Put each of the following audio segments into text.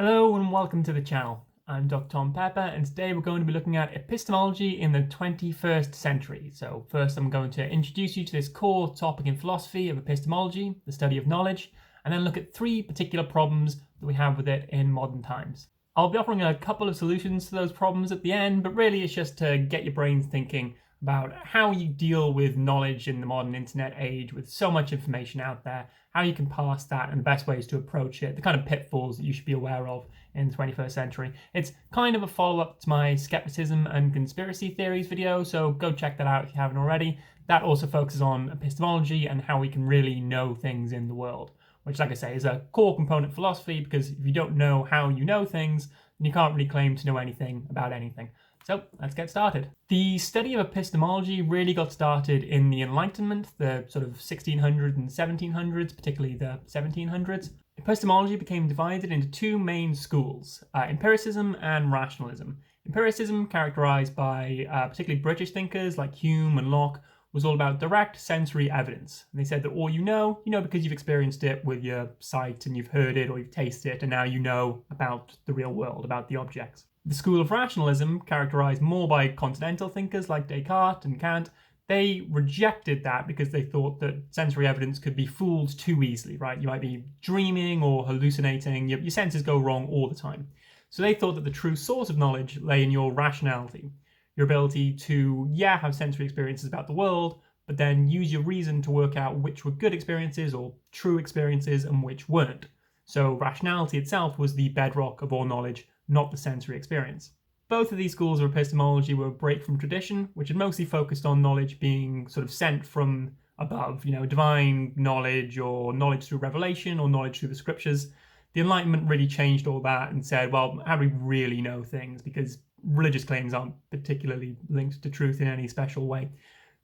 Hello and welcome to the channel. I'm Dr. Tom Pepper and today we're going to be looking at epistemology in the 21st century. So first I'm going to introduce you to this core topic in philosophy of epistemology, the study of knowledge, and then look at three particular problems that we have with it in modern times. I'll be offering a couple of solutions to those problems at the end, but really it's just to get your brains thinking about how you deal with knowledge in the modern internet age with so much information out there, how you can parse that and the best ways to approach it, the kind of pitfalls that you should be aware of in the 21st century. It's kind of a follow-up to my skepticism and conspiracy theories video, so go check that out if you haven't already. That also focuses on epistemology and how we can really know things in the world, which, like I say, is a core component of philosophy, because if you don't know how you know things, then you can't really claim to know anything about anything. So let's get started. The study of epistemology really got started in the Enlightenment, the sort of 1600s and 1700s, particularly the 1700s. Epistemology became divided into two main schools, empiricism and rationalism. Empiricism, characterized by particularly British thinkers like Hume and Locke, was all about direct sensory evidence. And they said that all you know because you've experienced it with your sight and you've heard it or you've tasted it, and now you know about the real world, about the objects. The school of rationalism, characterized more by continental thinkers like Descartes and Kant, they rejected that because they thought that sensory evidence could be fooled too easily, right? You might be dreaming or hallucinating, your senses go wrong all the time. So they thought that the true source of knowledge lay in your rationality, your ability to, have sensory experiences about the world, but then use your reason to work out which were good experiences or true experiences and which weren't. So rationality itself was the bedrock of all knowledge, not the sensory experience. Both of these schools of epistemology were a break from tradition, which had mostly focused on knowledge being sort of sent from above, divine knowledge or knowledge through revelation or knowledge through the scriptures. The Enlightenment really changed all that and said, well, how do we really know things? Because religious claims aren't particularly linked to truth in any special way.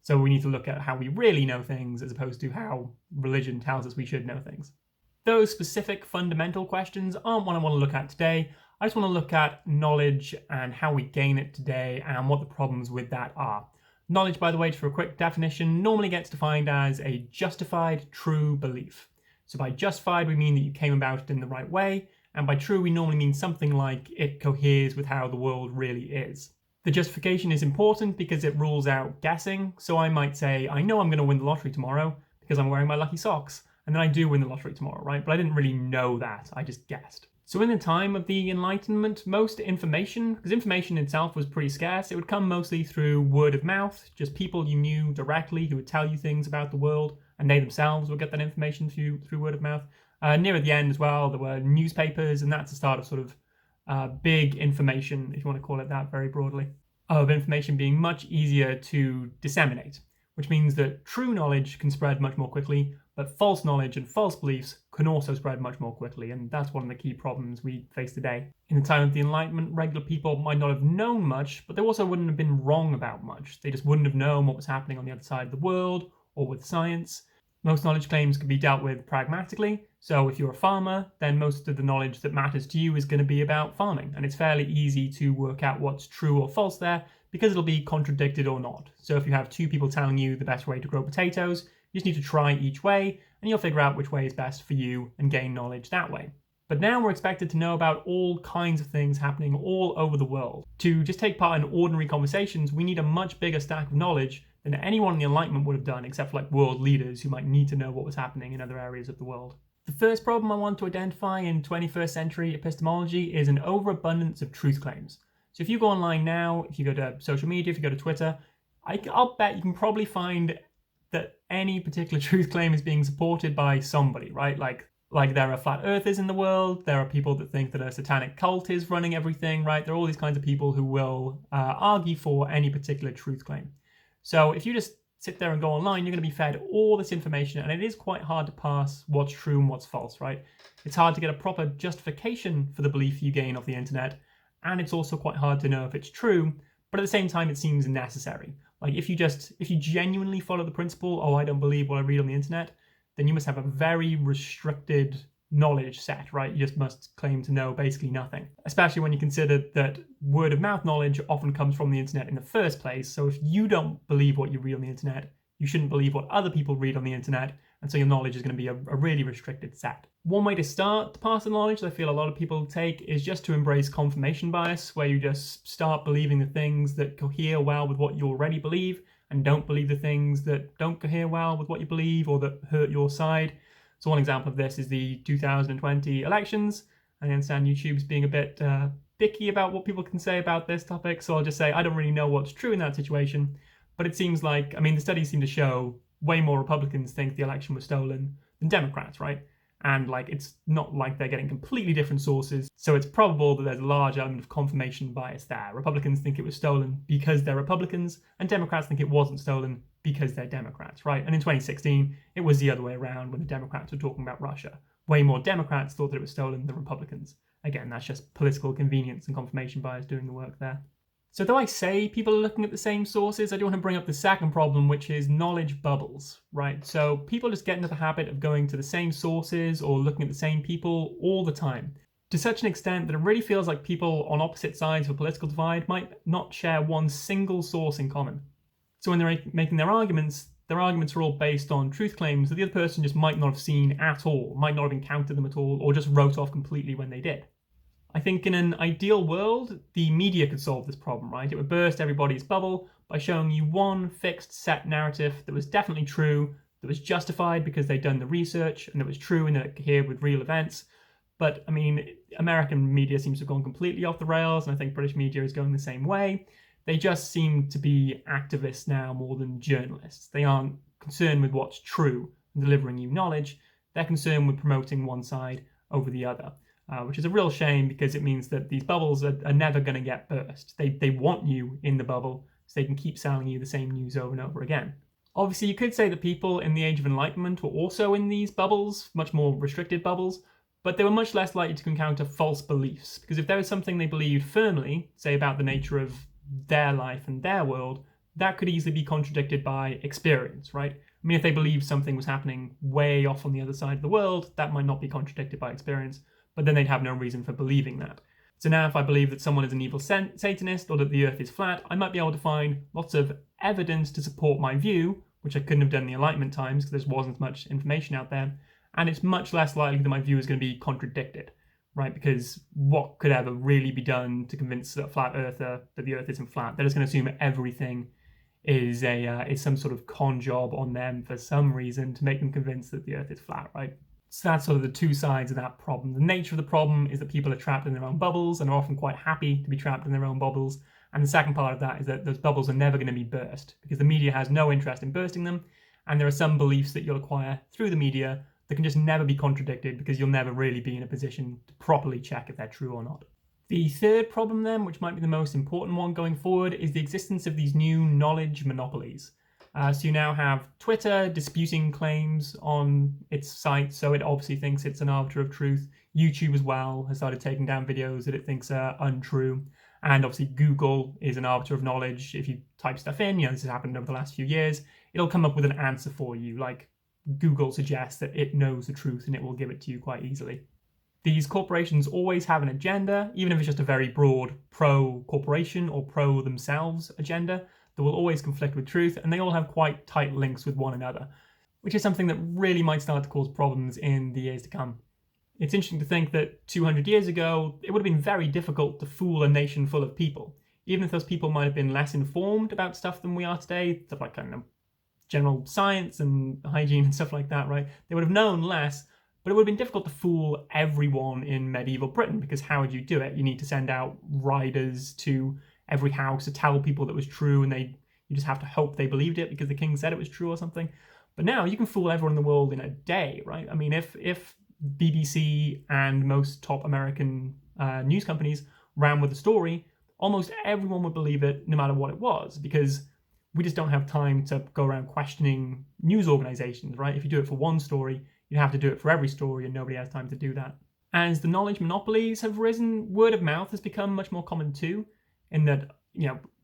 So we need to look at how we really know things as opposed to how religion tells us we should know things. Those specific fundamental questions aren't what I want to look at today. I just want to look at knowledge and how we gain it today and what the problems with that are. Knowledge, by the way, for a quick definition, normally gets defined as a justified true belief. So by justified, we mean that you came about it in the right way, and by true, we normally mean something like it coheres with how the world really is. The justification is important because it rules out guessing. So I might say, I know I'm going to win the lottery tomorrow because I'm wearing my lucky socks. And then I do win the lottery tomorrow, right? But I didn't really know that, I just guessed. So in the time of the Enlightenment, most information, because information itself was pretty scarce, it would come mostly through word of mouth, just people you knew directly who would tell you things about the world, and they themselves would get that information through word of mouth. Near at the end as well, there were newspapers, and that's the start of sort of big information, if you want to call it that very broadly, of information being much easier to disseminate, which means that true knowledge can spread much more quickly, but false knowledge and false beliefs can also spread much more quickly, and that's one of the key problems we face today. In the time of the Enlightenment, regular people might not have known much, but they also wouldn't have been wrong about much. They just wouldn't have known what was happening on the other side of the world or with science. Most knowledge claims can be dealt with pragmatically, so if you're a farmer, then most of the knowledge that matters to you is going to be about farming, and it's fairly easy to work out what's true or false there, because it'll be contradicted or not. So if you have two people telling you the best way to grow potatoes, you just need to try each way, and you'll figure out which way is best for you and gain knowledge that way. But now we're expected to know about all kinds of things happening all over the world. To just take part in ordinary conversations, we need a much bigger stack of knowledge than anyone in the Enlightenment would have done, except for like world leaders who might need to know what was happening in other areas of the world. The first problem I want to identify in 21st century epistemology is an overabundance of truth claims. So if you go online now, if you go to social media, if you go to Twitter, I'll bet you can probably find that any particular truth claim is being supported by somebody, right? Like there are flat earthers in the world, there are people that think that a satanic cult is running everything, right? There are all these kinds of people who will argue for any particular truth claim. So if you just sit there and go online, you're going to be fed all this information, and it is quite hard to parse what's true and what's false, right? It's hard to get a proper justification for the belief you gain off the internet, and it's also quite hard to know if it's true, but at the same time it seems necessary. Like if you genuinely follow the principle, oh, I don't believe what I read on the internet, then you must have a very restricted knowledge set, right? You just must claim to know basically nothing, especially when you consider that word of mouth knowledge often comes from the internet in the first place. So if you don't believe what you read on the internet, you shouldn't believe what other people read on the internet, and so your knowledge is going to be a really restricted set. One way to start to pass the knowledge that I feel a lot of people take is just to embrace confirmation bias, where you just start believing the things that cohere well with what you already believe and don't believe the things that don't cohere well with what you believe or that hurt your side. So one example of this is the 2020 elections. I understand YouTube's being a bit picky about what people can say about this topic, so I'll just say I don't really know what's true in that situation, but it seems like, the studies seem to show way more Republicans think the election was stolen than Democrats, right? And it's not like they're getting completely different sources, so it's probable that there's a large element of confirmation bias there. Republicans think it was stolen because they're Republicans, and Democrats think it wasn't stolen because they're Democrats, right? And in 2016, it was the other way around when the Democrats were talking about Russia. Way more Democrats thought that it was stolen than Republicans. Again, that's just political convenience and confirmation bias doing the work there. So though I say people are looking at the same sources, I do want to bring up the second problem, which is knowledge bubbles, right? So people just get into the habit of going to the same sources or looking at the same people all the time, to such an extent that it really feels like people on opposite sides of a political divide might not share one single source in common. So when they're making their arguments are all based on truth claims that the other person just might not have seen at all, might not have encountered them at all, or just wrote off completely when they did. I think in an ideal world, the media could solve this problem, right? It would burst everybody's bubble by showing you one fixed set narrative that was definitely true, that was justified because they'd done the research, and that was true and that it cohered with real events. But American media seems to have gone completely off the rails, and I think British media is going the same way. They just seem to be activists now more than journalists. They aren't concerned with what's true and delivering you knowledge. They're concerned with promoting one side over the other. Which is a real shame because it means that these bubbles are never going to get burst. They want you in the bubble so they can keep selling you the same news over and over again. Obviously, you could say that people in the Age of Enlightenment were also in these bubbles, much more restricted bubbles, but they were much less likely to encounter false beliefs, because if there was something they believed firmly, say about the nature of their life and their world, that could easily be contradicted by experience, right? If they believed something was happening way off on the other side of the world, that might not be contradicted by experience, but then they'd have no reason for believing that. So now if I believe that someone is an evil Satanist or that the earth is flat, I might be able to find lots of evidence to support my view, which I couldn't have done in the Enlightenment times because there wasn't much information out there, and it's much less likely that my view is going to be contradicted, right? Because what could ever really be done to convince a flat earther that the earth isn't flat? They're just going to assume everything is some sort of con job on them for some reason to make them convinced that the earth is flat, right? So that's sort of the two sides of that problem. The nature of the problem is that people are trapped in their own bubbles and are often quite happy to be trapped in their own bubbles. And the second part of that is that those bubbles are never going to be burst because the media has no interest in bursting them. And there are some beliefs that you'll acquire through the media that can just never be contradicted because you'll never really be in a position to properly check if they're true or not. The third problem then, which might be the most important one going forward, is the existence of these new knowledge monopolies. So you now have Twitter disputing claims on its site, so it obviously thinks it's an arbiter of truth. YouTube as well has started taking down videos that it thinks are untrue. And obviously Google is an arbiter of knowledge. If you type stuff in, this has happened over the last few years, it'll come up with an answer for you. Like Google suggests that it knows the truth and it will give it to you quite easily. These corporations always have an agenda, even if it's just a very broad pro-corporation or pro-themselves agenda, that will always conflict with truth, and they all have quite tight links with one another, which is something that really might start to cause problems in the years to come. It's interesting to think that 200 years ago, it would have been very difficult to fool a nation full of people, even if those people might have been less informed about stuff than we are today, stuff like general science and hygiene and stuff like that, right? They would have known less, but it would have been difficult to fool everyone in medieval Britain, because how would you do it? You need to send out riders to every house to tell people that was true, and you just have to hope they believed it because the king said it was true or something. But now you can fool everyone in the world in a day, right? If BBC and most top American news companies ran with the story, almost everyone would believe it no matter what it was, because we just don't have time to go around questioning news organizations, right? If you do it for one story, you have to do it for every story, and nobody has time to do that. As the knowledge monopolies have risen, word of mouth has become much more common too, in that,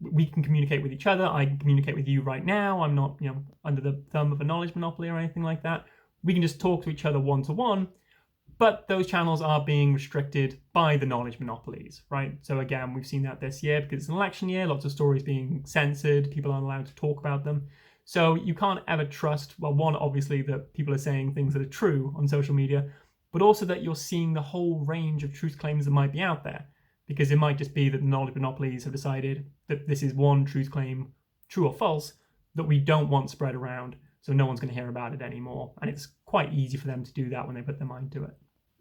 we can communicate with each other. I can communicate with you right now. I'm not, under the thumb of a knowledge monopoly or anything like that. We can just talk to each other one-to-one, but those channels are being restricted by the knowledge monopolies, right? So again, we've seen that this year because it's an election year, lots of stories being censored, people aren't allowed to talk about them. So you can't ever trust, well, one, obviously, that people are saying things that are true on social media, but also that you're seeing the whole range of truth claims that might be out there. Because it might just be that the knowledge monopolies have decided that this is one truth claim, true or false, that we don't want spread around, so no one's going to hear about it anymore. And it's quite easy for them to do that when they put their mind to it.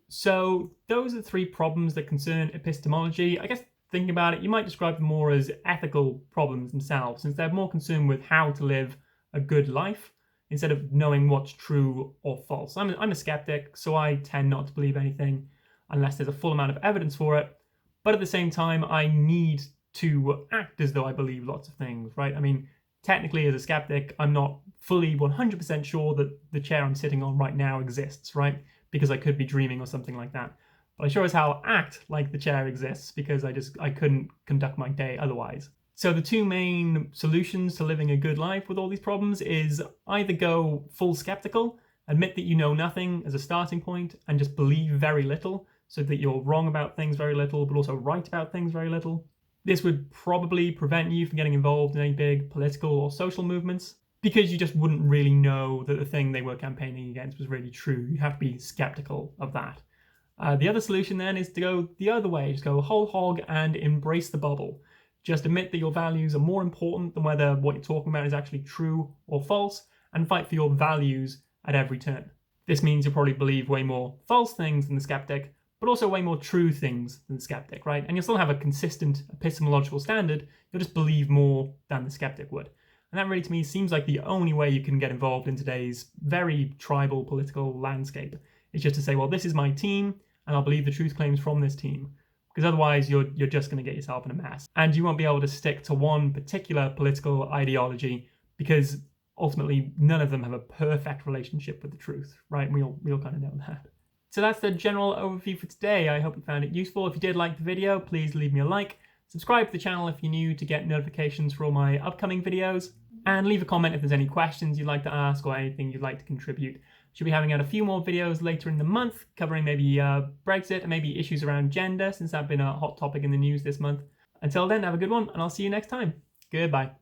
So those are the three problems that concern epistemology. I guess thinking about it, you might describe them more as ethical problems themselves, since they're more concerned with how to live a good life instead of knowing what's true or false. I'm a skeptic, so I tend not to believe anything unless there's a full amount of evidence for it. But at the same time, I need to act as though I believe lots of things, right? I mean, technically as a skeptic, I'm not fully 100% sure that the chair I'm sitting on right now exists, right? Because I could be dreaming or something like that. But I sure as hell act like the chair exists because I couldn't conduct my day otherwise. So the two main solutions to living a good life with all these problems is either go full skeptical, admit that you know nothing as a starting point, and just believe very little, so that you're wrong about things very little, but also right about things very little. This would probably prevent you from getting involved in any big political or social movements, because you just wouldn't really know that the thing they were campaigning against was really true. You have to be skeptical of that. The other solution then is to go the other way, just go whole hog and embrace the bubble. Just admit that your values are more important than whether what you're talking about is actually true or false, and fight for your values at every turn. This means you'll probably believe way more false things than the skeptic, but also way more true things than the skeptic, right? And you'll still have a consistent epistemological standard, you'll just believe more than the skeptic would. And that really, to me, seems like the only way you can get involved in today's very tribal political landscape. Is just to say, well, this is my team, and I'll believe the truth claims from this team. Because otherwise, you're just going to get yourself in a mess. And you won't be able to stick to one particular political ideology, because ultimately, none of them have a perfect relationship with the truth, right? We all kind of know that. So that's the general overview for today. I hope you found it useful. If you did like the video, please leave me a like. Subscribe to the channel if you're new to get notifications for all my upcoming videos. And leave a comment if there's any questions you'd like to ask or anything you'd like to contribute. Should be having out a few more videos later in the month, covering maybe Brexit and maybe issues around gender, since that's been a hot topic in the news this month. Until then, have a good one, and I'll see you next time. Goodbye.